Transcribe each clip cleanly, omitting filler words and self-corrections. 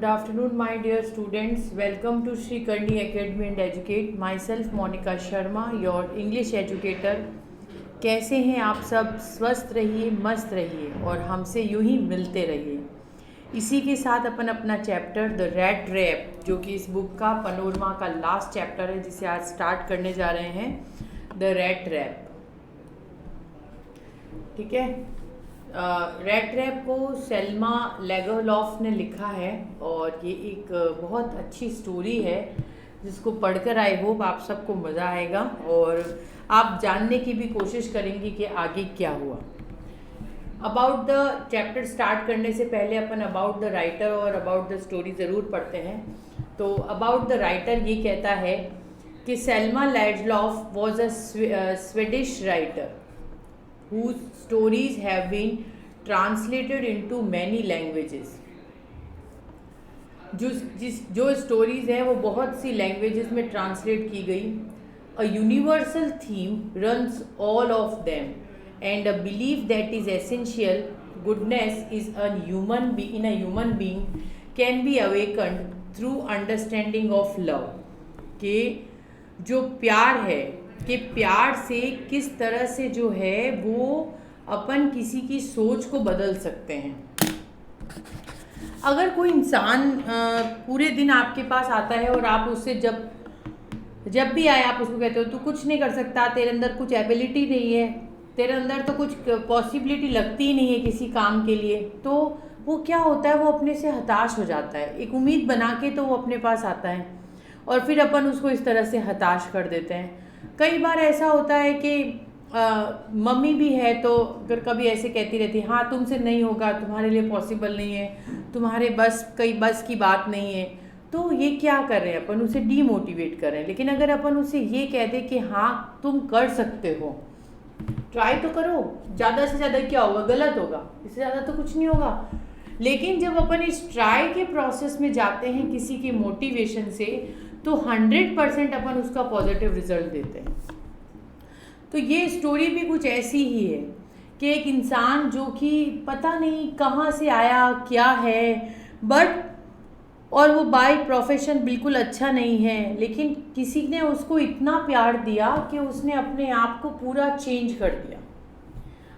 Good afternoon, my dear students. Welcome to Sri Karni Academy and Educate. Myself Monica Sharma, your English educator. कैसे हैं आप सब? स्वस्थ रहिए, मस्त रहिए और हमसे यूं ही मिलते रहिए। इसी के साथ अपन अपना चैप्टर द रैट रैप, जो कि इस बुक का पनोरमा का लास्ट चैप्टर है, जिसे आज स्टार्ट करने जा रहे हैं, द रैट रैप। ठीक है। रैट रैप को सेल्मा लेगरलॉफ ने लिखा है और ये एक बहुत अच्छी स्टोरी है जिसको पढ़कर आई होप आप सबको मज़ा आएगा और आप जानने की भी कोशिश करेंगे कि आगे क्या हुआ। अबाउट द चैप्टर स्टार्ट करने से पहले अपन अबाउट द राइटर और अबाउट द स्टोरी ज़रूर पढ़ते हैं। तो अबाउट द राइटर ये कहता है कि Selma Lagerlof was a Swedish writer whose stories have been translated into many languages। जो स्टोरीज हैं वो बहुत सी लैंग्वेजेस में ट्रांसलेट की गई। A universal theme runs all of them and a belief that is essential goodness is in a human being can be awakened through understanding of love. कि जो प्यार है कि प्यार से किस तरह से जो है वो अपन किसी की सोच को बदल सकते हैं। अगर कोई इंसान पूरे दिन आपके पास आता है और आप उससे जब भी आए आप उसको कहते हो तू कुछ नहीं कर सकता, तेरे अंदर कुछ एबिलिटी नहीं है, तेरे अंदर तो कुछ पॉसिबिलिटी लगती ही नहीं है किसी काम के लिए, तो वो क्या होता है, वो अपने से हताश हो जाता है। एक उम्मीद बना के तो वो अपने पास आता है और फिर अपन उसको इस तरह से हताश कर देते हैं। कई बार ऐसा होता है कि मम्मी भी है तो अगर कभी ऐसे कहती रहती है, हाँ तुमसे नहीं होगा, तुम्हारे लिए पॉसिबल नहीं है, तुम्हारे बस की बात नहीं है, तो ये क्या कर रहे हैं, अपन उसे डीमोटिवेट कर रहे हैं। लेकिन अगर अपन उसे ये कह दें कि हाँ तुम कर सकते हो, ट्राई तो करो, ज़्यादा से ज़्यादा क्या होगा, गलत होगा, इससे ज़्यादा तो कुछ नहीं होगा। लेकिन जब अपन इस ट्राई के प्रोसेस में जाते हैं किसी के मोटिवेशन से, तो 100% अपन उसका पॉजिटिव रिजल्ट देते हैं। तो ये स्टोरी भी कुछ ऐसी ही है कि एक इंसान जो कि पता नहीं कहाँ से आया, क्या है, और वो बाय प्रोफेशन बिल्कुल अच्छा नहीं है, लेकिन किसी ने उसको इतना प्यार दिया कि उसने अपने आप को पूरा चेंज कर दिया,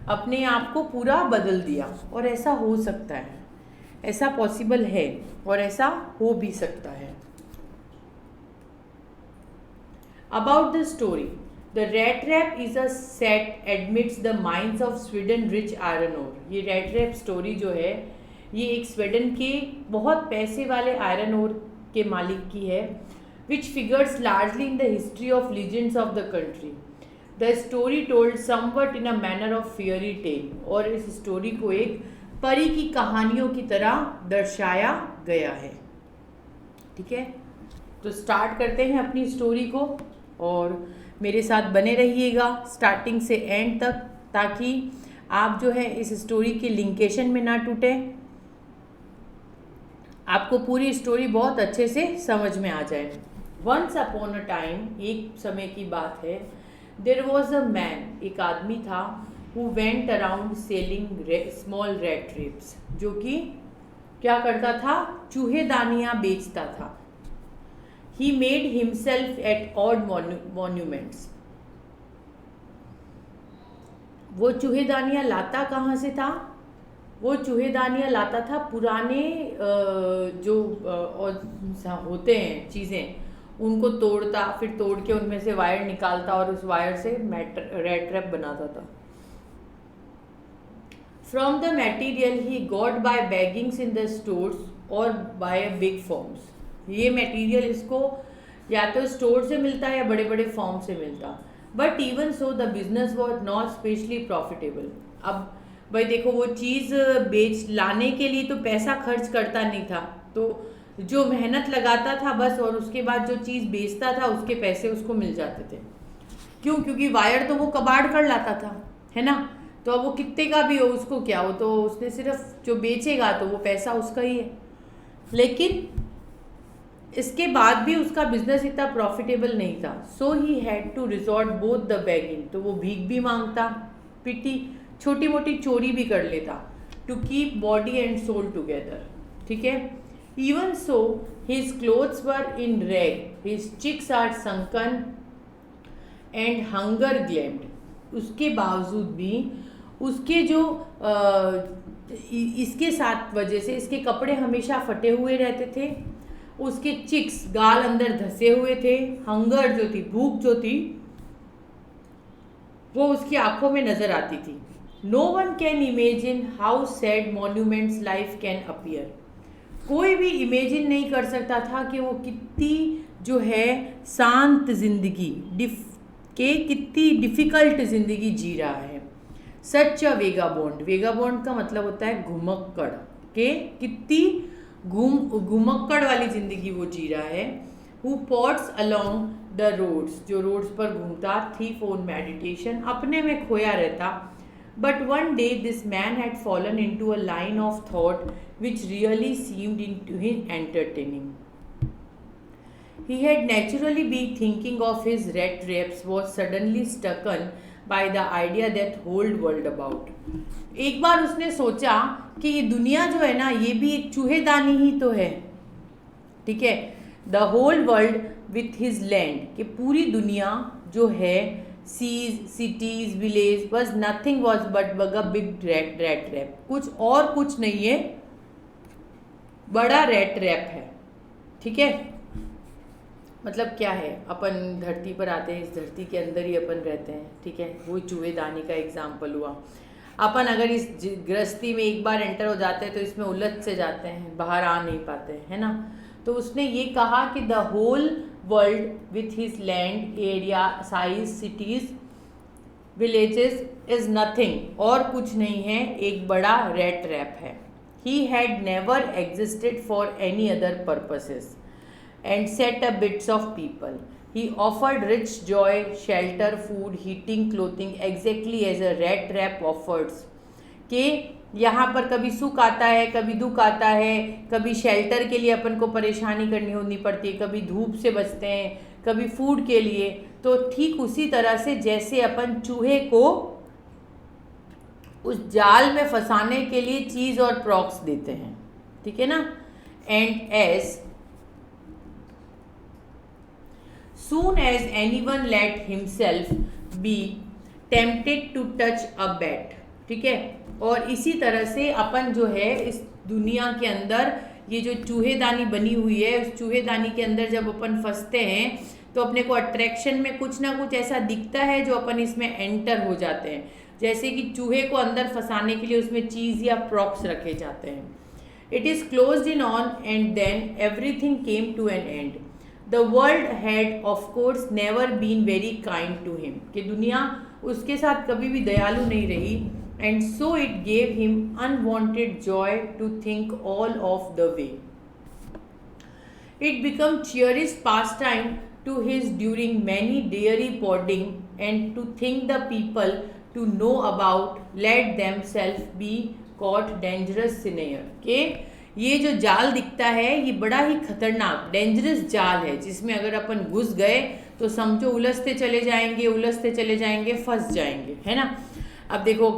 अपने आप को पूरा बदल दिया। और ऐसा हो सकता है, ऐसा पॉसिबल है और ऐसा हो भी सकता है। About the story, the rat trap is a set amidst the mines of Sweden rich iron ore। ये rat trap स्टोरी जो है ये एक स्वीडन के बहुत पैसे वाले आयरन ओर के मालिक की है, which figures largely in the history of legends of the country। The story told somewhat in a manner of fairy tale। और इस स्टोरी को एक परी की कहानियों की तरह दर्शाया गया है। ठीक है, तो स्टार्ट करते हैं अपनी स्टोरी को और मेरे साथ बने रहिएगा स्टार्टिंग से एंड तक, ताकि आप जो है इस स्टोरी के लिंकेशन में ना टूटे, आपको पूरी स्टोरी बहुत अच्छे से समझ में आ जाए। वंस अपॉन अ टाइम, एक समय की बात है, देयर वॉज अ मैन, एक आदमी था, who went around selling small rat traps, जो कि क्या करता था, चूहेदानियाँ बेचता था। He made himself at odd monuments। वो चूहेदानियाँ लाता कहाँ से था? वो चूहेदानियाँ लाता था पुराने जो होते हैं चीज़ें, उनको तोड़ता, फिर तोड़ के उनमें से वायर निकालता और उस वायर से रैट ट्रैप बनाता था। From the material he got by beggings in the stores or by big firms। ये मटेरियल इसको या तो स्टोर से मिलता है या बड़े बड़े फॉर्म से मिलता। But even so the business was not specially profitable. अब भाई देखो, वो चीज़ लाने के लिए तो पैसा खर्च करता नहीं था, तो जो मेहनत लगाता था बस, और उसके बाद जो चीज़ बेचता था उसके पैसे उसको मिल जाते थे। क्यों? क्योंकि वायर तो वो कबाड़ कर लाता था, है ना। तो अब वो कितने का भी हो उसको क्या, वो तो उसने सिर्फ जो बेचेगा तो वो पैसा उसका ही है। लेकिन इसके बाद भी उसका बिजनेस इतना प्रॉफिटेबल नहीं था। So he had to resort both the begging, तो वो भीख भी मांगता, पिटी, छोटी मोटी चोरी भी कर लेता, to keep body and soul together. ठीक है, Even so, his clothes were in rag, his cheeks are sunken and hunger gleamed. उसके बावजूद भी उसके जो इसके साथ वजह से इसके कपड़े हमेशा फटे हुए रहते थे, उसके चिक्स गाल अंदर धसे हुए थे, हंगर जो थी, भूख जो थी, वो उसकी आंखों में नजर आती थी. No one can imagine how sad monuments life can appear. कोई भी इमेजिन नहीं कर सकता था कि वो कितनी जो है शांत जिंदगी कितनी डिफ़िकल्ट ज़िंदगी जी रहा है. सच अ वेगाबोंड. वेगाबोंड का मतलब होता है घुमक्कड़, के कितनी घुमक्कड़ वाली ज़िंदगी वो जी रहा है. Who pots along the roads, जो रोड्स पर घूमता, थीफ ऑन मेडिटेशन, अपने में खोया रहता. But one day this man had fallen into a line of thought which really seemed into him entertaining. He had naturally been thinking of his rat raps, was suddenly strucken by the idea that whole world about. एक बार उसने सोचा कि ये दुनिया जो है ना, ये भी एक चूहेदानी ही तो है. ठीक है. The whole world with his land, कि पूरी दुनिया जो है, सीज, सिटीज, विलेज, बस nothing was but a big rattrap. कुछ और कुछ नहीं है, बड़ा रैट रैप है. ठीक है. मतलब क्या है, अपन धरती पर आते हैं, इस धरती के अंदर ही अपन रहते हैं. ठीक है. वो चूहेदानी का एग्जाम्पल हुआ. अपन अगर इस गृहस्थी में एक बार एंटर हो जाते हैं तो इसमें उलझ से जाते हैं, बाहर आ नहीं पाते हैं, है ना. तो उसने ये कहा कि the whole world with his land, area, size, cities, villages is nothing, और कुछ नहीं है, एक बड़ा रैट रैप है. He had never existed for any other purposes and set up bits of people. He offered rich joy, shelter, food, heating, clothing, exactly as a rat trap offers. कि यहाँ पर कभी सुख आता है, कभी दुख आता है, कभी शेल्टर के लिए अपन को परेशानी करनी होनी पड़ती है, कभी धूप से बचते हैं, कभी फूड के लिए. तो ठीक उसी तरह से जैसे अपन चूहे को उस जाल में फंसाने के लिए चीज़ और प्रॉक्स देते हैं. ठीक है ना. And as soon as anyone let himself be tempted to touch a bat. ठीक है. और इसी तरह से अपन जो है इस दुनिया के अंदर, ये जो चूहेदानी बनी हुई है, उस चूहेदानी के अंदर जब अपन फंसते हैं तो अपने को अट्रैक्शन में कुछ ना कुछ ऐसा दिखता है जो अपन इसमें एंटर हो जाते हैं. जैसे कि चूहे को अंदर फंसाने के लिए उसमें चीज़ या प्रॉक्स रखे जाते हैं. It is closed in on and then everything came to an end. The world had of course never been very kind to him. कि दुनिया उसके साथ कभी भी दयालु नहीं रही. And so it gave him unwanted joy to think all of the way. It became cherished pastime to his during many dairy podding, and to think the people to know about let themselves be caught dangerous snare. के ये जो जाल दिखता है, ये बड़ा ही खतरनाक dangerous जाल है, जिसमें अगर अपन घुस गए तो समझो उलझते चले जाएंगे, फंस जाएंगे, है ना. अब देखो,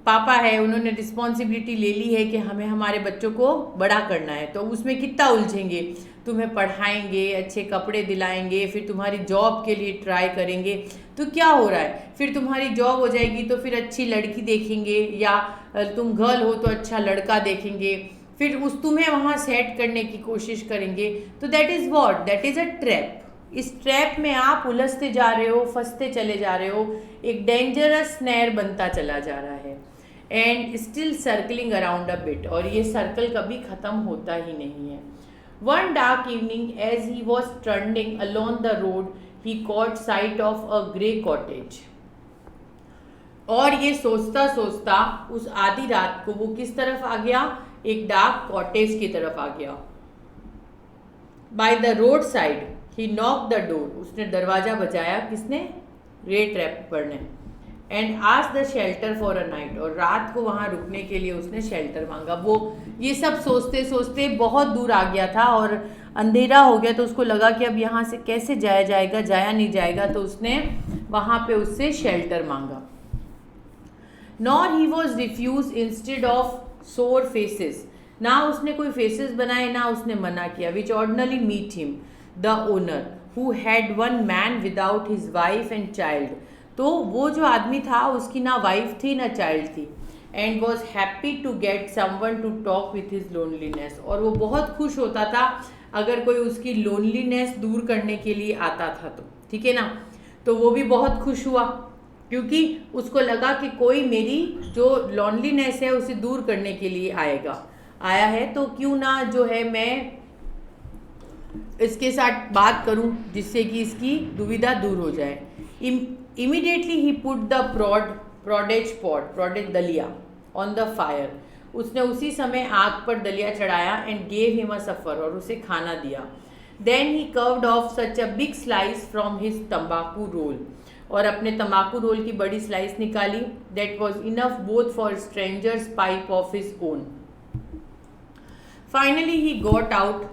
पापा है, उन्होंने रिस्पॉन्सिबिलिटी ले ली है कि हमें हमारे बच्चों को बड़ा करना है, तो उसमें कितना उलझेंगे. तुम्हें पढ़ाएंगे, अच्छे कपड़े दिलाएंगे, फिर तुम्हारी जॉब के लिए ट्राई करेंगे. तो क्या हो रहा है, फिर तुम्हारी जॉब हो जाएगी तो फिर अच्छी लड़की देखेंगे, या तुम गर्ल हो तो अच्छा लड़का देखेंगे, फिर तुम्हें वहाँ सेट करने की कोशिश करेंगे. तो that is what, that is a trap. इस ट्रैप में आप उलझते जा रहे हो, फंसते चले जा रहे हो, एक डेंजरस स्नैर बनता चला जा रहा है. And still circling around a bit, और ये सर्कल कभी ख़त्म होता ही नहीं है. One dark evening as he was turning along the road, he caught sight of a grey cottage. और ये सोचता सोचता उस आधी रात को वो किस तरफ आ गया, एक डार्क कॉटेज की तरफ आ गया. By the road side he knock the door, उसने दरवाजा बजाया, किसने, रेट ट्रैप पर ने. And asked the shelter for a night, और रात को वहाँ रुकने के लिए उसने शेल्टर मांगा. वो ये सब सोचते सोचते बहुत दूर आ गया था और अंधेरा हो गया, तो उसको लगा कि अब यहाँ से कैसे जाया जाएगा, जाया नहीं जाएगा, तो उसने वहाँ पे उससे शेल्टर मांगा. Nor he was refuse instead of sore faces. ना उसने कोई फेसेस बनाए, ना उसने मना किया. Which ordinarily meet him the owner who had one man without his wife and child. तो वो जो आदमी था उसकी ना वाइफ थी ना चाइल्ड थी. And was happy to get someone to talk with his loneliness. और वो बहुत खुश होता था अगर कोई उसकी लोनलीनेस दूर करने के लिए आता था तो. ठीक है ना. तो वो भी बहुत खुश हुआ क्योंकि उसको लगा कि कोई मेरी जो लोनलीनेस है उसे दूर करने के लिए आया है, तो क्यों ना जो है मैं इसके साथ बात करूं जिससे कि इसकी दुविधा दूर हो जाए. इमीडिएटली ही पुट द प्रोडेज दलिया ऑन द फायर. उसने उसी समय आग पर दलिया चढ़ाया and gave him a supper, और उसे खाना दिया. Then he carved off such a big slice from his तंबाकू रोल. और अपने तंबाकू रोल की बड़ी स्लाइस निकाली. That was enough both for stranger's pipe of his own. Finally he got out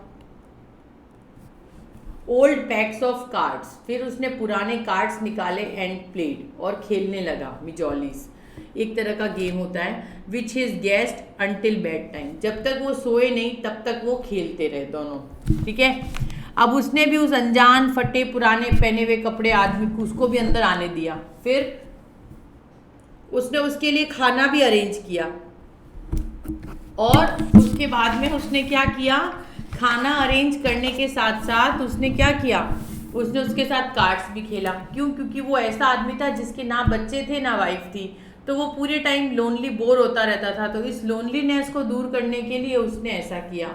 old packs of cards. फिर उसने पुराने कार्ड्स निकाले एंड प्लेड, और खेलने लगा मिजोलीस. एक तरह का गेम होता है. विच his guest until bed time. जब तक वो सोए नहीं तब तक वो खेलते रहे दोनों. ठीक है. अब उसने भी उस अनजान फटे पुराने पहने हुए कपड़े आदमी को उसको भी अंदर आने दिया. फिर उसने उसके लिए खाना भी अरेंज किया. और उसके बाद में उसने क्या किया, खाना अरेंज करने के साथ साथ उसने क्या किया, उसने उसके साथ कार्ड्स भी खेला. क्यों? क्योंकि वो ऐसा आदमी था जिसके ना बच्चे थे ना वाइफ थी, तो वो पूरे टाइम लोनली बोर होता रहता था. तो इस लोनलीनेस को दूर करने के लिए उसने ऐसा किया.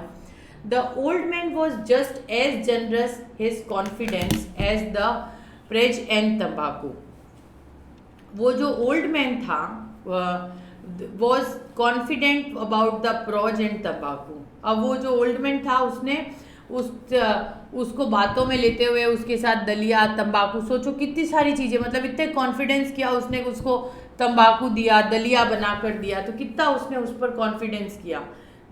The old man was just as generous his confidence as the praise and तम्बाकू. वो जो ओल्ड मैन था was confident about the prose and तम्बाकू. अब वो जो ओल्ड मैन था उसने उसको बातों में लेते हुए उसके साथ दलिया तंबाकू, सोचो कितनी सारी चीज़ें, मतलब इतने कॉन्फिडेंस किया उसने, उसको तंबाकू दिया, दलिया बना कर दिया, तो कितना उसने उस पर कॉन्फिडेंस किया.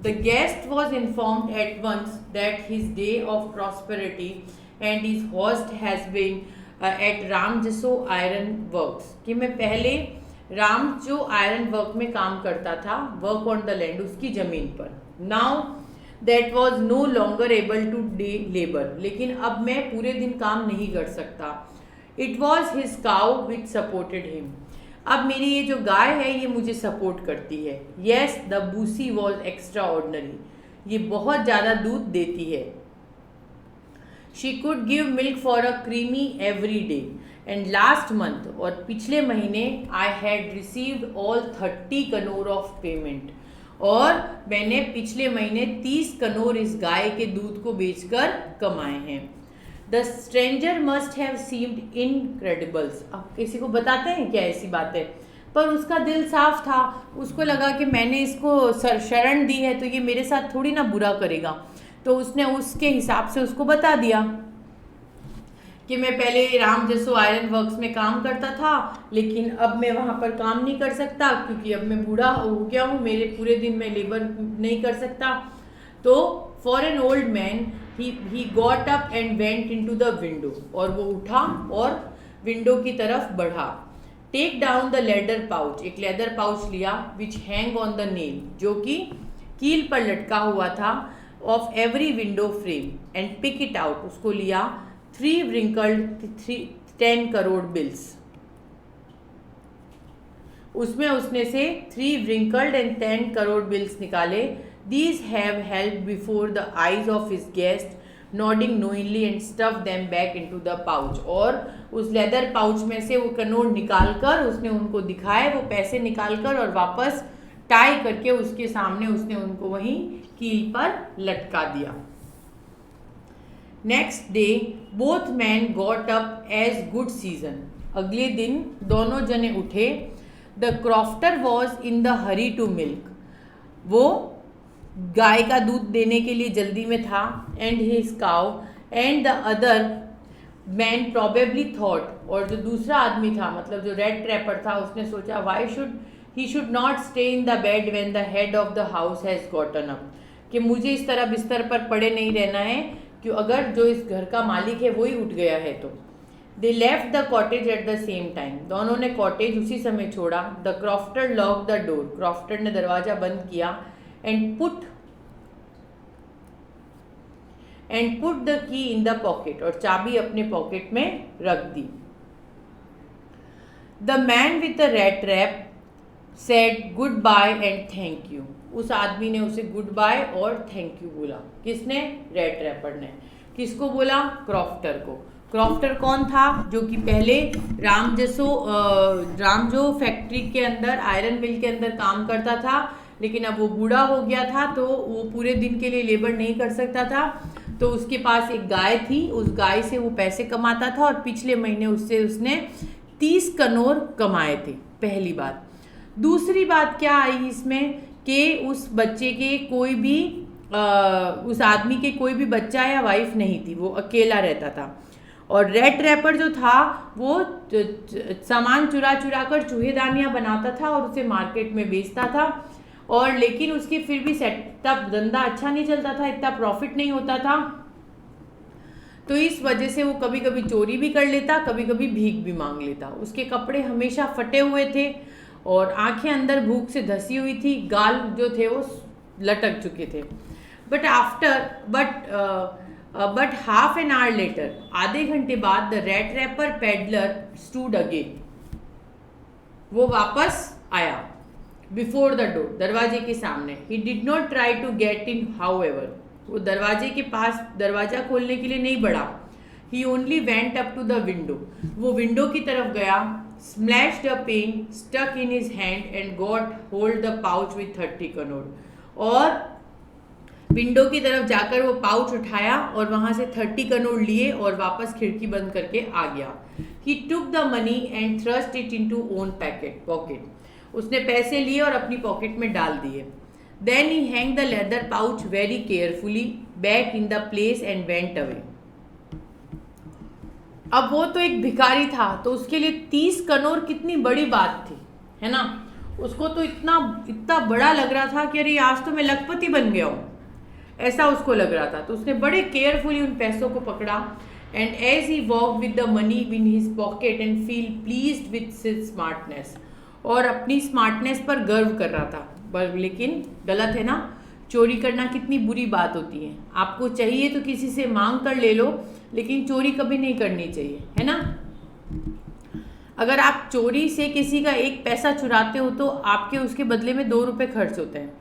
The guest was informed at once that his day of prosperity and his host has been at Ramsjö iron works. कि मैं पहले राम जो आयरन वर्क में काम करता था, वर्क ऑन द लैंड, उसकी ज़मीन पर. Now that was no longer able to day labour. लेकिन अब मैं पूरे दिन काम नहीं कर सकता. It was his cow which supported him. अब मेरी ये जो गाय है ये मुझे सपोर्ट करती है. Yes the Bussy was extra ordinary. ये बहुत ज़्यादा दूध देती है. She could give milk for a creamy every day. And last month, और पिछले महीने, I had received all 30 Knorr of payment. और मैंने पिछले महीने 30 कनोर इस गाय के दूध को बेचकर कमाए हैं. The stranger must have seemed Incredibles. अब किसी को बताते हैं क्या ऐसी बातें, पर उसका दिल साफ था. उसको लगा कि मैंने इसको शरण दी है तो ये मेरे साथ थोड़ी ना बुरा करेगा. तो उसने उसके हिसाब से उसको बता दिया कि मैं पहले राम जसो आयरन वर्क्स में काम करता था, लेकिन अब मैं वहाँ पर काम नहीं कर सकता क्योंकि अब मैं बूढ़ा हो गया हूँ, मेरे पूरे दिन में लेबर नहीं कर सकता. तो for an old man he got up and went into the window. और वो उठा और विंडो की तरफ बढ़ा. Take down the leather pouch. एक लेदर पाउच लिया which hang on the nail, जो कि कील पर लटका हुआ था, off every window frame, and pick it out. उसको लिया. 3 wrinkled 10 करोड़ बिल्स. उसमें उसने से 3 wrinkled and 10 करोड़ बिल्स निकाले. These have held before the eyes of his guest, nodding knowingly and stuffed them back into the pouch. और उस leather pouch में से वो कनोड़ निकाल कर उसने उनको दिखाए, वो पैसे निकाल कर, और वापस टाई करके उसके सामने उसने उनको वहीं कील पर लटका दिया. Next day both man got up as good season. अगले दिन दोनों जने उठे. The crofter was in the hurry to milk. वो गाय का दूध देने के लिए जल्दी में था. And his cow and the other man probably thought. और जो दूसरा आदमी था, मतलब जो रेड ट्रैपर था, उसने सोचा why should he should not stay in the bed when the head of the house has gotten up. कि मुझे इस तरह बिस्तर पर पड़े नहीं रहना है, क्यों अगर जो इस घर का मालिक है वही उठ गया है तो. They left the cottage at the same time. दोनों ने कॉटेज उसी समय छोड़ा. The crofter lock the door. Crofter ने दरवाज़ा बंद किया. And put and put the key in the pocket, और चाबी अपने पॉकेट में रख दी। The man with the red trap said goodbye and thank you. उस आदमी ने उसे गुड बाय और थैंक यू बोला। किसने? रेड ट्रैपर ने। किसको बोला? क्रॉफ्टर को। क्रॉफ्टर कौन था? जो कि पहले रामजो फैक्ट्री के अंदर, आयरन मिल के अंदर काम करता था, लेकिन अब वो बूढ़ा हो गया था तो वो पूरे दिन के लिए लेबर नहीं कर सकता था, तो उसके पास एक गाय थी, उस गाय से वो पैसे कमाता था और पिछले महीने उसने 30 करोड़ कमाए थे। पहली बात। दूसरी बात क्या आई इसमें कि उस बच्चे के कोई भी उस आदमी के कोई भी बच्चा या वाइफ नहीं थी, वो अकेला रहता था। और रेड ट्रैपर जो था वो सामान चुरा कर चूहेदानियाँ बनाता था और उसे मार्केट में बेचता था, और लेकिन उसके फिर भी सेटअप धंधा अच्छा नहीं चलता था, इतना प्रॉफिट नहीं होता था, तो इस वजह से वो कभी कभी चोरी भी कर लेता, कभी कभी भीख भी मांग लेता। उसके कपड़े हमेशा फटे हुए थे और आंखें अंदर भूख से धसी हुई थी, गाल जो थे वो लटक चुके थे। But half an hour later, आधे घंटे बाद, the red trapper peddler stood again. वो वापस आया बिफोर द डोर, दरवाजे के सामने। He did not try to get in however, वो दरवाजे के पास दरवाजा खोलने के लिए नहीं बढ़ा। He only went up to the window, वो विंडो की तरफ गया, smashed a pane, stuck in his hand and got hold the pouch with 30 crore, और विंडो की तरफ जाकर वो पाउच उठाया और वहां से 30 करोड़ लिए और वापस खिड़की बंद करके आ गया। He took the money and thrust it into own pocket, उसने पैसे लिए और अपनी पॉकेट में डाल दिए। Then he hang the leather pouch very carefully back in the place and went away. अब वो तो एक भिखारी था, तो उसके लिए 30 करोड़ कितनी बड़ी बात थी, है ना। उसको तो इतना बड़ा लग रहा था कि अरे आज तो मैं लखपति बन गया हूँ, ऐसा उसको लग रहा था। तो उसने बड़े केयरफुली उन पैसों को पकड़ा, and as he walk with the money in his pocket and feel pleased with his smartness, और अपनी स्मार्टनेस पर गर्व कर रहा था। लेकिन गलत है ना, चोरी करना कितनी बुरी बात होती है। आपको चाहिए तो किसी से मांग कर ले लो, लेकिन चोरी कभी नहीं करनी चाहिए, है ना। अगर आप चोरी से किसी का 1 पैसा चुराते हो तो आपके उसके बदले में 2 रुपये खर्च होते हैं,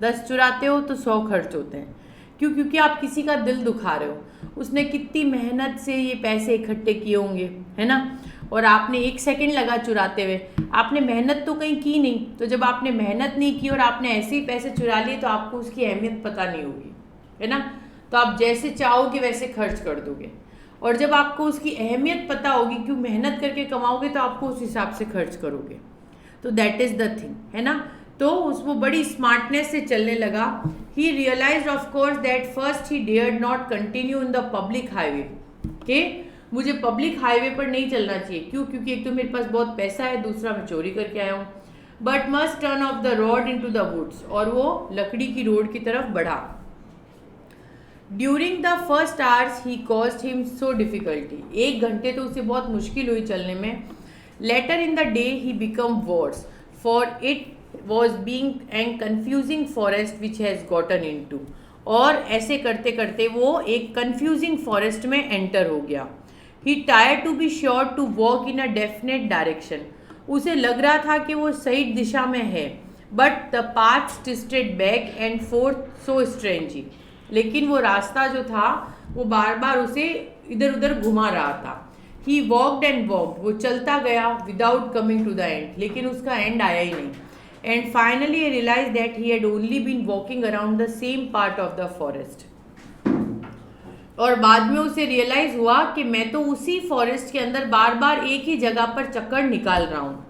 10 चुराते हो तो 100 खर्च होते हैं। क्यों? क्योंकि आप किसी का दिल दुखा रहे हो। उसने कितनी मेहनत से ये पैसे इकट्ठे किए होंगे, है ना, और आपने 1 सेकंड लगा चुराते हुए, आपने मेहनत तो कहीं की नहीं। तो जब आपने मेहनत नहीं की और आपने ऐसे ही पैसे चुरा लिए तो आपको उसकी अहमियत पता नहीं होगी, है ना। तो आप जैसे चाहोगे वैसे खर्च कर दोगे, और जब आपको उसकी अहमियत पता होगी, क्यों मेहनत करके कमाओगे, तो आपको उस हिसाब से खर्च करोगे। तो दैट इज़ द थिंग, है ना। तो उसको बड़ी स्मार्टनेस से चलने लगा। He realized of course that first he dared not continue in the public highway, के मुझे पब्लिक हाईवे पर नहीं चलना चाहिए। क्यों? क्योंकि एक तो मेरे पास बहुत पैसा है, दूसरा मैं चोरी करके आया हूँ। But must turn off the road into the woods, और वो लकड़ी की रोड की तरफ बढ़ा। During the first hours he caused him so difficulty, 1 घंटे तो उसे बहुत मुश्किल हुई चलने में। Later in the day he become worse, for it was being and confusing forest which has gotten into, और ऐसे करते करते वो एक confusing forest में enter हो गया। He tried to be sure to walk in a definite direction, उसे लग रहा था कि वो सही दिशा में है, but the path twisted back and forth so strangely, लेकिन वो रास्ता जो था वो बार बार उसे इधर उधर घुमा रहा था। He walked and walked, वो चलता गया without coming to the end, लेकिन उसका end आया ही नहीं। And finally he realized that he had only been walking around the same part of the forest, और बाद में उसे रियलाइज हुआ कि मैं तो उसी फॉरेस्ट के अंदर बार बार एक ही जगह पर चक्कर निकाल रहा हूँ।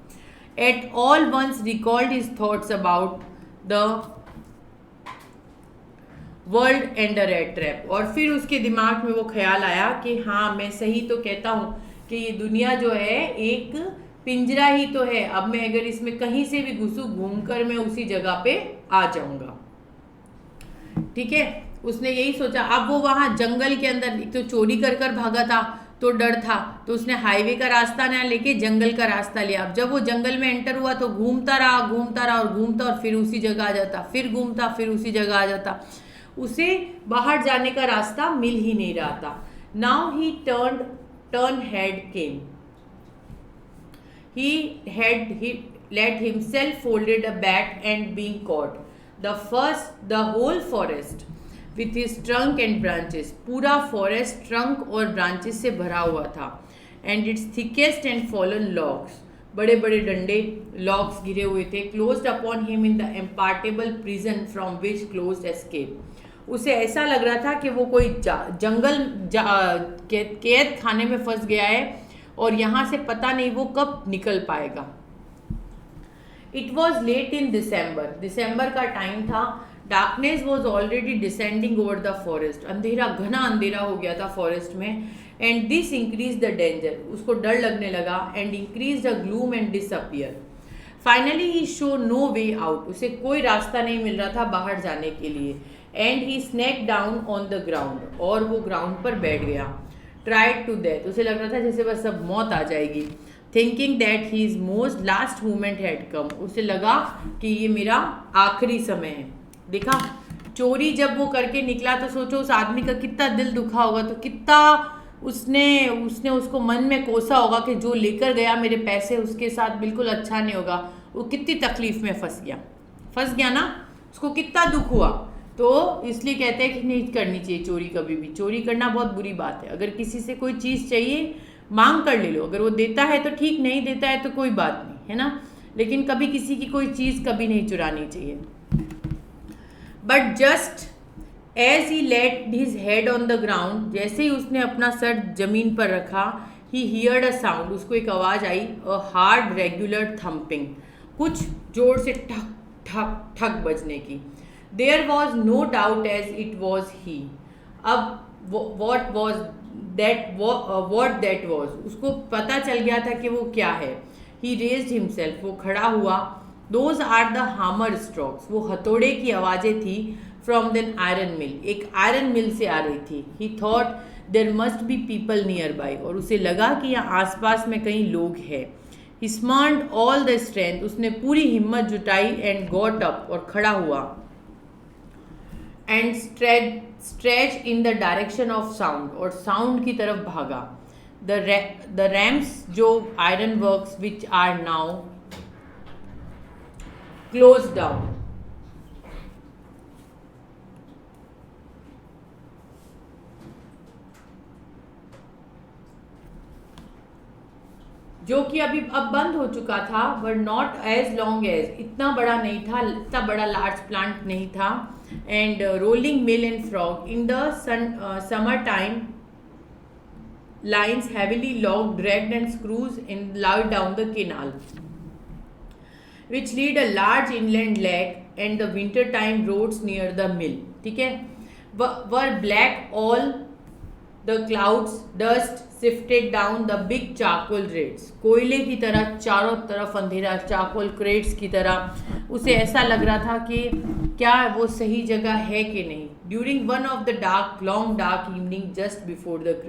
At all once recalled his thoughts about the world and a red trap, और फिर उसके दिमाग में वो ख्याल आया कि हाँ, मैं सही तो कहता हूँ कि ये दुनिया जो है एक पिंजरा ही तो है। अब मैं अगर इसमें कहीं से भी घुसूं, घूमकर मैं उसी जगह पे आ जाऊंगा। ठीक है, उसने यही सोचा। अब वो वहाँ जंगल के अंदर, एक तो चोरी कर कर भागा था तो डर था, तो उसने हाईवे का रास्ता ना लेके जंगल का रास्ता लिया। अब जब वो जंगल में एंटर हुआ तो घूमता रहा और घूमता, और फिर उसी जगह आ जाता, फिर घूमता, फिर उसी जगह आ जाता। उसे बाहर जाने का रास्ता मिल ही नहीं रहा था. Now he turn head came. He let himself folded a bat and being caught. The whole forest with his trunk and branches. पूरा forest trunk और branches से भरा हुआ था. And its thickest and fallen logs. बड़े बड़े डंडे logs गिरे हुए थे. Closed upon him in the impartable prison from which closed escape. उसे ऐसा लग रहा था कि वो कोई जंगल कैद खाने में फंस गया है और यहाँ से पता नहीं वो कब निकल पाएगा. It was late in December का टाइम था. Darkness was already descending over the forest. अंधेरा, घना अंधेरा हो गया था फॉरेस्ट में. And this increase the danger. उसको डर लगने लगा. And increase the gloom and disappear. Finally he show no way out. उसे कोई रास्ता नहीं मिल रहा था बाहर जाने के लिए. And he snack down on the ground. और वो ग्राउंड पर बैठ गया. Tried to death. उसे लग रहा था जैसे बस अब मौत आ जाएगी. Thinking that his most last moment had come. उसे लगा कि ये मेरा आखिरी समय है. देखा, चोरी जब वो करके निकला तो सोचो उस आदमी का कितना दिल दुखा होगा. तो कितना उसने उसको मन में कोसा होगा कि जो लेकर गया मेरे पैसे उसके साथ बिल्कुल अच्छा नहीं होगा. वो कितनी तकलीफ में फंस गया ना. उसको कितना दुख हुआ. तो इसलिए कहते हैं कि नहीं करनी चाहिए चोरी कभी भी. चोरी करना बहुत बुरी बात है. अगर किसी से कोई चीज़ चाहिए मांग कर ले लो. अगर वो देता है तो ठीक, नहीं देता है तो कोई बात नहीं, है ना. लेकिन कभी किसी की कोई चीज़ कभी नहीं चुरानी चाहिए. But just as he let his head on the ground. जैसे ही उसने अपना सर जमीन पर रखा, ही हियर्ड अ साउंड. उसको एक आवाज़ आई. A hard regular thumping. कुछ जोर से ठक ठक ठक बजने की. There was no doubt as it was he. अब वॉट दैट वॉज. उसको पता चल गया था कि वो क्या है. He raised himself. वो खड़ा हुआ. Those are the hammer strokes. वो हथौड़े की आवाज़ें थी. From then iron mill. एक आयरन मिल से आ रही थी. He thought there must be people near by. और उसे लगा कि यहाँ आसपास में कई लोग हैं. He summoned all the strength. उसने पूरी हिम्मत जुटाई. And got up. और खड़ा हुआ. And stretch in the direction of sound. और साउंड की तरफ भागा. द रैम्स जो iron works which are now close down. जो कि अब बंद हो चुका था. But not as long as. इतना बड़ा नहीं था, इतना बड़ा लार्ज प्लांट नहीं था. And rolling mill and frog in the summer time. Lines heavily log dragged and screws in lied down the canal which lead a large inland lake. And the winter time roads near the mill. ठीक है. Were black all the clouds. Dust sifted down the big charcoal rates. कोयले की तरह चारों तरफ अंधेरा. Charcoal crates की तरह. उसे ऐसा लग रहा था कि क्या वो सही जगह है कि नहीं. During one of the long dark evening just before the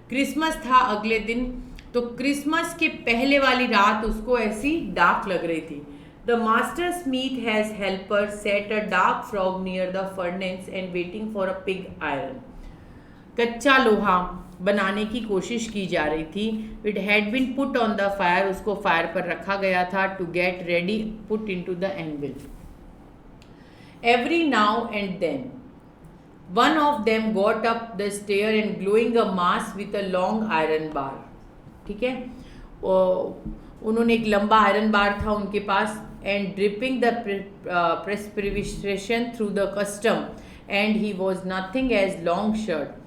Christmas था अगले दिन. तो क्रिसमस के पहले वाली रात उसको ऐसी डार्क लग रही थी. The master smith has helper set a dark frog near the furnace and waiting for a pig iron. कच्चा लोहा बनाने की कोशिश की जा रही थी. It had been put on the fire. उसको फायर पर रखा गया था. To get ready put into the anvil. Every now and then one of them got up the stair and glowing a mass with a long iron bar. ठीक है. उन्होंने एक लंबा आयरन बार था उनके पास. And dripping the perspiration through the custom. And he was nothing as long shirt.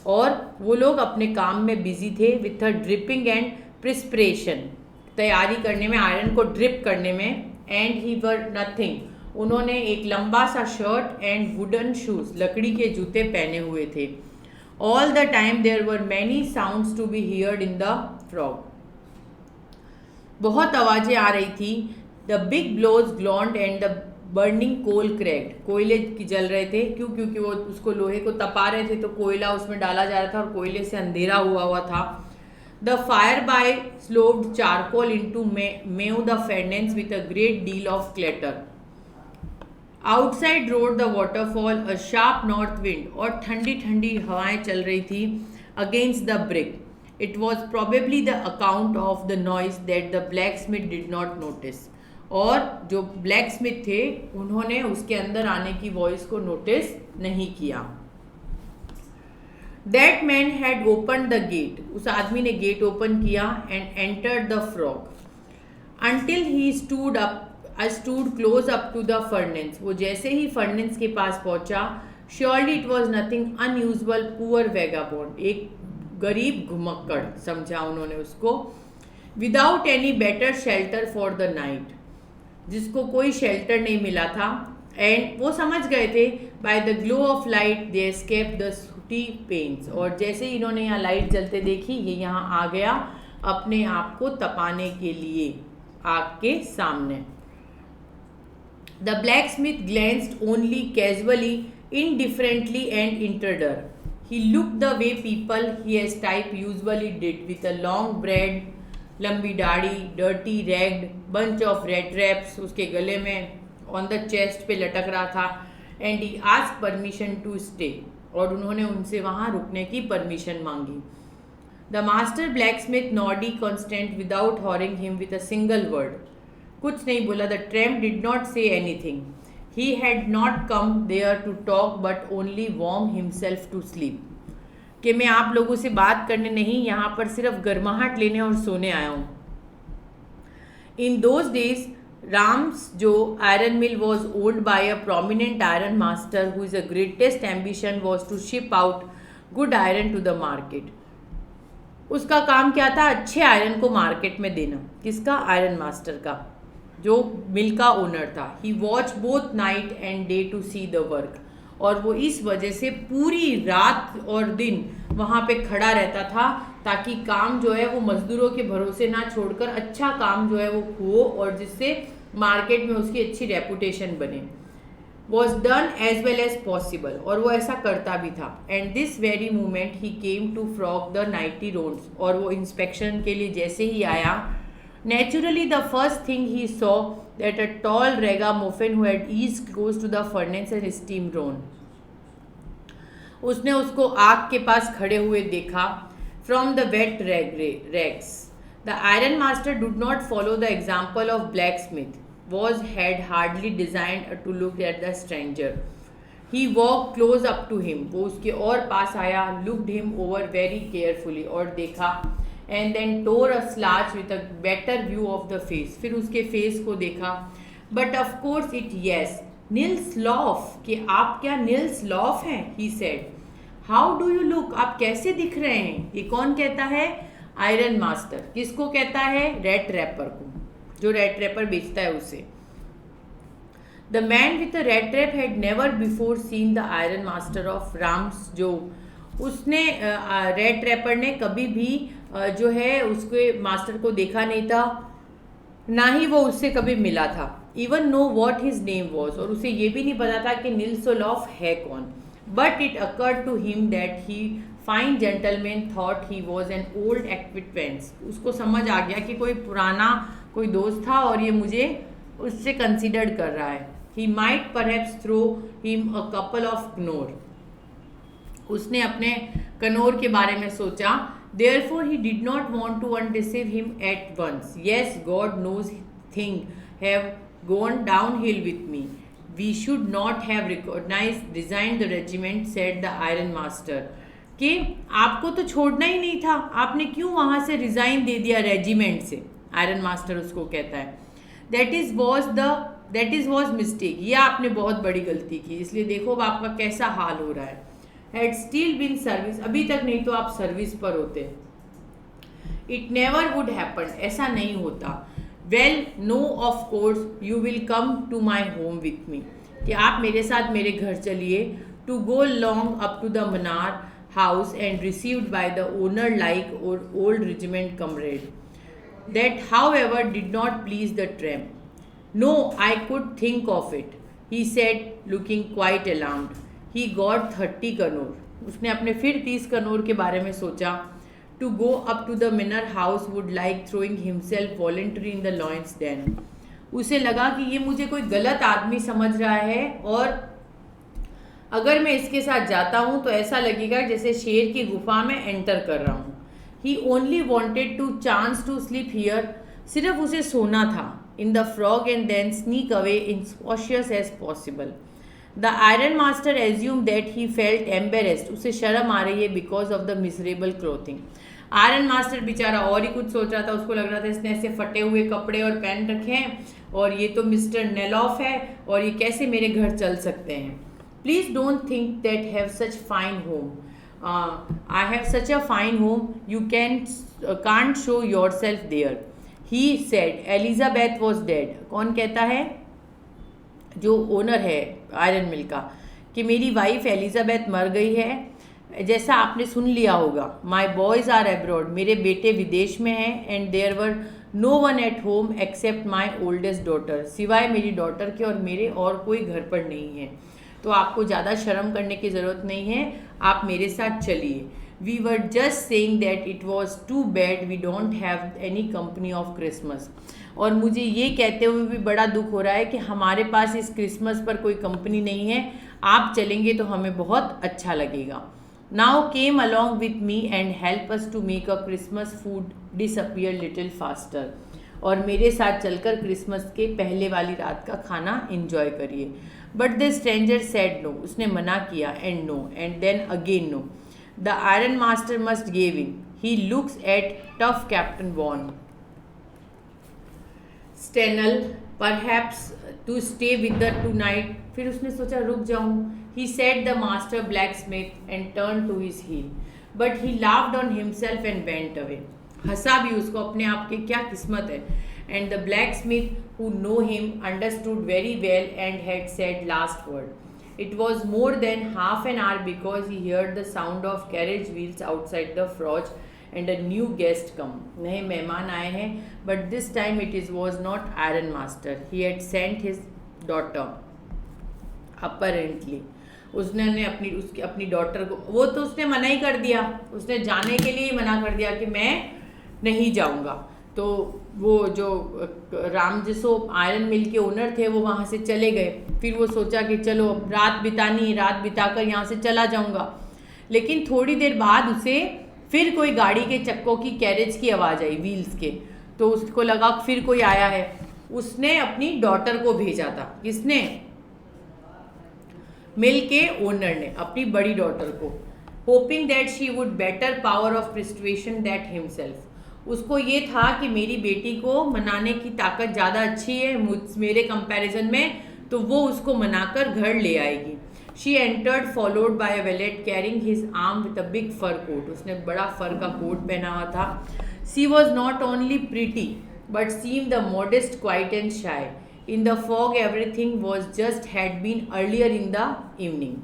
और वो लोग अपने काम में बिजी थे. With a dripping and perspiration. तैयारी करने में, आयरन को ड्रिप करने में. And he were nothing. उन्होंने एक लंबा सा शर्ट एंड वुडन शूज, लकड़ी के जूते पहने हुए थे. All the time there were many sounds to be heard in the frog. बहुत आवाज़ें आ रही थी. The big blows gland and the burning coal cracked. कोयले की जल रहे थे. क्योंकि वो उसको लोहे को तपा रहे थे तो कोयला उसमें डाला जा रहा था और कोयले से अंधेरा हुआ था. The fire by slowed charcoal into mew the furnace with a great deal of clatter. Outside road the waterfall a sharp north wind, और ठंडी ठंडी हवाएं चल रही थी against the brick. It was probably the account of the noise that the black smith did not notice. और जो black Smith थे उन्होंने उसके अंदर आने की वॉइस को नोटिस नहीं किया. That man had open the gate, उस आदमी ने गेट ओपन किया and entered the frog until he stood close up to the furnace. वो जैसे ही फर्नेंस के पास पहुंचा, surely it was nothing unusual poor vagabond, एक गरीब घुमक्कड़ समझा उन्होंने उसको. Without any better shelter for the night, जिसको कोई शेल्टर नहीं मिला था. एंड वो समझ गए थे by the glow of light they escape the sooty panes, और जैसे ही इन्होंने यहाँ लाइट जलते देखी, ये यहाँ आ गया अपने आप को तपाने के लिए आग के सामने. The black smith glanced only casually, indifferently and entered her. He looked the way people his type usually did, with a long beard, लंबी दाढ़ी, dirty ragged bunch of red wraps उसके गले में on the chest पे लटक रहा था. And he asked permission to stay, और उन्होंने उनसे वहाँ रुकने की परमिशन मांगी. The master blacksmith nodded constant without hurrying him with a single word. कुछ नहीं बोला. The tramp did not say anything. He had not come there to talk but only warm himself to sleep. कि मैं आप लोगों से बात करने नहीं, यहाँ पर सिर्फ गर्माहट लेने और सोने आया हूँ. In those days, Ram's जो iron mill was owned by a prominent iron master whose greatest ambition was to ship out good iron to the market. उसका काम क्या था? अच्छे आयरन को मार्केट में देना. किसका? आयरन मास्टर का, जो मिल का ओनर था. He watch both night and day to see the work, और वो इस वजह से पूरी रात और दिन वहाँ पे खड़ा रहता था ताकि काम जो है वो मजदूरों के भरोसे ना छोड़कर अच्छा काम जो है वो हो, और जिससे मार्केट में उसकी अच्छी रेपुटेशन बने. Was done as well as possible, और वो ऐसा करता भी था. And this very moment he came to frog the nightly roads, और वो इंस्पेक्शन के लिए जैसे ही आया, naturally the first thing he saw that a tall ragamuffin who had eased close to the furnace and steamed on. उसने उसको आग के पास खड़े हुए देखा. From the wet rags, the iron master did not follow the example of blacksmith. Had hardly designed to look at the stranger. He walked close up to him. वो उसके और पास आया. Looked him over very carefully, और देखा. And then tore a slash with a better view of the face. फिर उसके face को देखा. But of course it yes, Nils Loff, कि आप क्या Nils Loff हैं? He said. How do you look? आप कैसे दिख रहे हैं? ये कौन कहता है? Iron master. किसको कहता है? रेड रैपर को, जो रेड रैपर बेचता है उसे. The man with the red trap had never before seen the iron master of Ram's, जो उसने रेड ट्रैपर ने कभी भी जो है उसके मास्टर को देखा नहीं था, ना ही वो उससे कभी मिला था. Even know what his name was, और उसे ये भी नहीं पता था कि निल्स लॉफ है कौन. But it occurred to him that he fine gentleman thought he was an old acquaintance. उसको समझ आ गया कि कोई पुराना कोई दोस्त था और ये मुझे उससे कंसिडर्ड कर रहा है. He might perhaps throw him a couple of kronor. उसने अपने कनोर के बारे में सोचा. Therefore he did not want to undeceive him at once. Yes, God knows things have gone downhill with me. We should not have resigned the regiment, said the iron master. कि आपको तो छोड़ना ही नहीं था, आपने क्यों वहाँ से रिजाइन दे दिया रेजिमेंट से? आयरन मास्टर उसको कहता है. That is was mistake. ये आपने बहुत बड़ी गलती की, इसलिए देखो अब आपका कैसा हाल हो रहा है. Had still been service, अभी तक नहीं तो आप सर्विस पर होते. It never would happen, ऐसा नहीं होता. Well, no, of course, you will come to my home with me. कि आप मेरे साथ मेरे घर चलिए. To go long up to the Manar house and received by the owner like old regiment comrade. That, however, did not please the tramp. No, I could think of it, he said, looking quite alarmed. He got 30 Knorr. उसने अपने फिर 30 Knorr के बारे में सोचा. To go up to the Manor house would like throwing himself voluntarily in the lion's den. उसे लगा कि ये मुझे कोई गलत आदमी समझ रहा है और अगर मैं इसके साथ जाता हूँ तो ऐसा लगेगा जैसे शेर की गुफा में एंटर कर रहा हूँ. He only wanted to chance to sleep here. सिर्फ उसे सोना था in the frog and then sneak away in cautious as possible. The iron master assume that he felt embarrassed. उसे शर्म आ रही है because of the miserable clothing. Iron master बेचारा और ही कुछ सोच रहा था. उसको लग रहा था इसने ऐसे फटे हुए कपड़े और पहन रखे हैं और ये तो मिस्टर नेलॉफ है और ये कैसे मेरे घर चल सकते हैं. Please don't think that have such fine home. I have such a fine home. You can't show yourself there. He said Elizabeth was dead. कौन कहता है? जो ओनर है आयरन मिल का, कि मेरी वाइफ एलिजाबेथ मर गई है. जैसा आपने सुन लिया होगा. My boys are abroad. मेरे बेटे विदेश में हैं. And there were no one at home except my oldest daughter. सिवाय मेरी डॉटर के और मेरे और कोई घर पर नहीं है. तो आपको ज़्यादा शर्म करने की ज़रूरत नहीं है. आप मेरे साथ चलिए. We were just saying that it was too bad we don't have any company of Christmas. और मुझे ये कहते हुए भी बड़ा दुख हो रहा है कि हमारे पास इस क्रिसमस पर कोई कंपनी नहीं है. आप चलेंगे तो हमें बहुत अच्छा लगेगा. Now came along with me and help us to make a Christmas food disappear little faster. और मेरे साथ चलकर क्रिसमस के पहले वाली रात का खाना enjoy करिए. But the stranger said no. उसने मना किया and no and then again no. The iron master must give in. He looks at tough Captain Vaughan. Stennel, perhaps to stay with the tonight. फिर उसने सोचा रुक जाऊं. He said the master blacksmith and turned to his heel. But he laughed on himself and went away. हंसा भी उसको अपने आप की क्या किस्मत है. And the blacksmith who know him understood very well and had said last word. It was more than half an hour because he heard the sound of carriage wheels outside the forge and a new guest come. नए मेहमान आए हैं. But this time it was not iron master. He had sent his daughter. Apparently. उसने अपनी daughter को, वो तो उसने मना ही कर दिया. उसने जाने के लिए ही मना कर दिया कि मैं नहीं जाऊंगा. तो वो जो राम जिसो आयरन मिल के ओनर थे वो वहाँ से चले गए. फिर वो सोचा कि चलो रात बितानी, रात बिताकर यहाँ से चला जाऊंगा. लेकिन थोड़ी देर बाद उसे फिर कोई गाड़ी के चक्कों की कैरेज की आवाज़ आई, व्हील्स के. तो उसको लगा फिर कोई आया है. उसने अपनी डॉटर को भेजा था. किसने? मिल के ओनर ने अपनी बड़ी डॉटर को. Hoping that she would better power of persuasion that himself. उसको ये था कि मेरी बेटी को मनाने की ताकत ज़्यादा अच्छी है मेरे कंपैरिजन में, तो वो उसको मनाकर घर ले आएगी. She entered followed by a valet carrying his arm with a big fur coat. उसने बड़ा फर का कोट पहना हुआ था. She was not only pretty but seem the modest quite and shy. In the fog, everything was just had been earlier in the evening.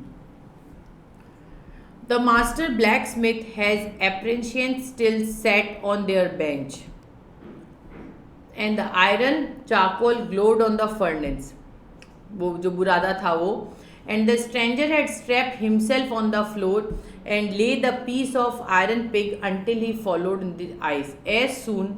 The master blacksmith has apprentices still sat on their bench, and the iron charcoal glowed on the furnace. वो जो बुरादा था वो. And the stranger had strapped himself on the floor and lay the piece of iron pig until he followed in the ice. As soon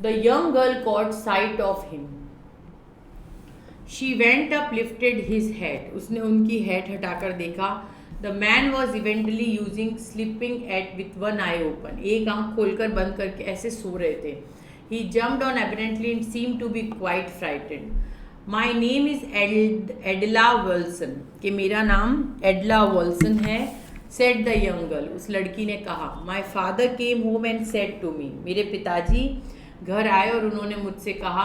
the young girl caught sight of him. She went up, lifted his hat. उसने उनकी hat हटाकर देखा. The man was evidently sleeping with one eye open. एक आंख खोलकर बंद करके ऐसे सो रहे थे. He jumped on apparently and seemed to be quite frightened. My name is Adela Wilson. कि मेरा नाम एडला वॉल्सन है. Said the young girl. उस लड़की ने कहा. My father came home and said to me. मेरे पिताजी घर आए और उन्होंने मुझसे कहा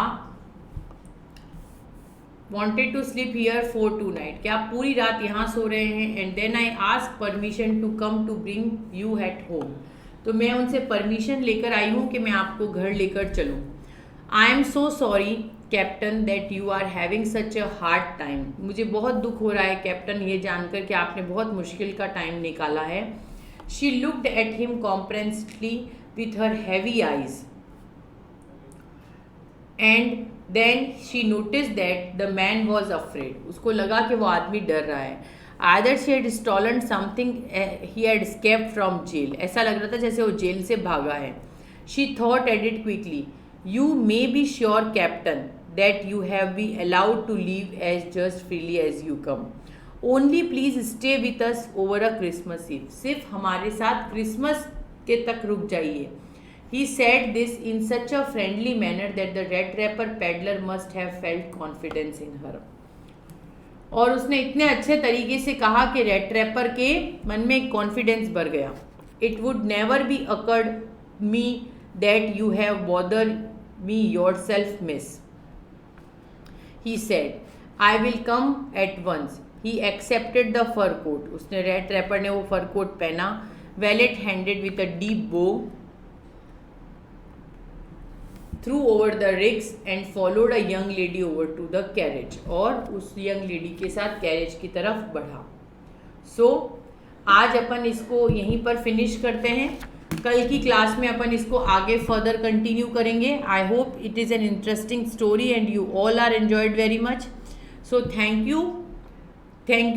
wanted to sleep here for tonight. क्या आप पूरी रात यहाँ सो रहे हैं? And then I asked permission to come to bring you at home. तो मैं उनसे परमिशन लेकर आई हूँ कि मैं आपको घर लेकर चलूँ. I am so sorry captain that you are having such a hard time. मुझे बहुत दुख हो रहा है कैप्टन ये जानकर कि आपने बहुत मुश्किल का टाइम निकाला है। She looked at him comprehensively with her heavy eyes and then she notice that the man was afraid. उसको लगा कि वो आदमी डर रहा है। Other she had stolen something, he had escaped from jail. ऐसा लग रहा था जैसे वो जेल से भागा है। She thought added quickly, you may be sure captain that you have be allowed to leave as just freely as you come. Only please stay with us over a Christmas eve. सिर्फ हमारे साथ Christmas के तक रुक जाइए। He said this in such a friendly manner that the red wrapper peddler must have felt confidence in her. और उसने इतने अच्छे तरीके से कहा कि रेड ट्रैपर के मन में एक कॉन्फिडेंस भर गया। It would never be occurred me that you have bothered me yourself, miss. He said, I will come at once. He accepted the fur coat. उसने रेड ट्रैपर ने वो फर कोट पहना, velvet handed with a deep bow, threw over the rigs and followed a young lady over to the carriage. और उस young lady के साथ carriage की तरफ बढ़ा। सो आज अपन इसको यहीं पर फिनिश करते हैं। कल की क्लास में अपन इसको आगे फर्दर कंटिन्यू करेंगे। I hope it is an interesting story and you all are enjoyed very much. So thank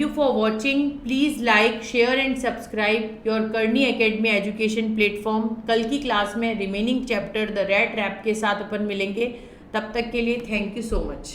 you for watching. Please like, share and subscribe your Kearney Academy Education platform. कल की class में remaining chapter the rat rap के साथ अपन मिलेंगे। तब तक के लिए थैंक यू सो मच।